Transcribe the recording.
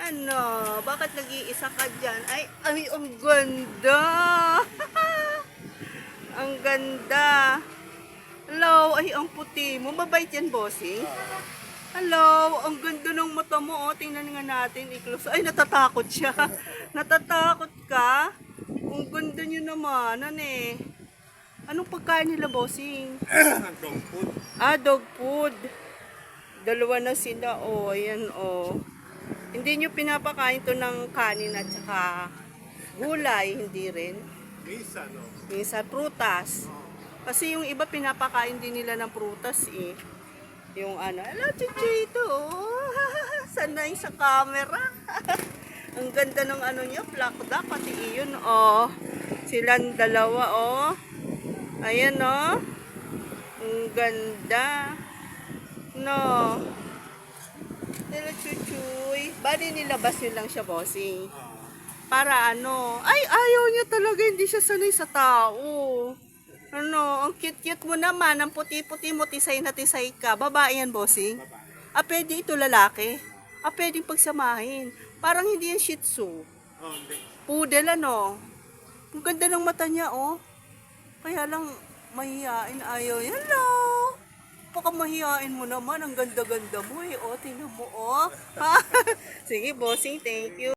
Ano? Bakit nag-iisa ka dyan? Ay, ang ganda! Ang ganda! Hello, ay, ang puti mo. Mabait yan, bossing. Hello, ang ganda ng mata mo. Oh. Tingnan nga natin. I-close. Ay, natatakot siya. Natatakot ka? Ang ganda nyo naman. Ano eh? Anong pagkain nila, bossing? Dog food. Ah, dog food. Dalawa na sila. Oh, ayan, oh. Hindi nyo pinapakain to ng kanin at saka gulay. Hindi rin. Misa, no? Minsan, prutas. Kasi yung iba pinapakain din nila ng prutas eh. Yung ano, ala chichito, oh. Sanay sa camera. Ang ganda ng ano niya, black duck, pati iyon, oh. Silang dalawa, oh. Ayan, oh. Ang ganda. No. Nila chuchuy. Bali nilabas nyo lang siya, bossing. Para ano, ay ayaw niya talaga, hindi siya sanay sa tao. Ano, ang cute-cute mo naman, ang puti-puti mo, tisay na tisay ka. Babae yan, bossing? Ah, pwede ito lalaki? Ah, pwedeng pagsamahin. Parang hindi yan shih tzu. Oh, hindi. Poodle, ano? Ang ganda ng mata niya, oh. Kaya lang, mahihain, ayaw. Hello! Baka mahihain mo naman, ang ganda-ganda mo, eh. Oh, tingnan mo, oh. Sige, bossing, thank you.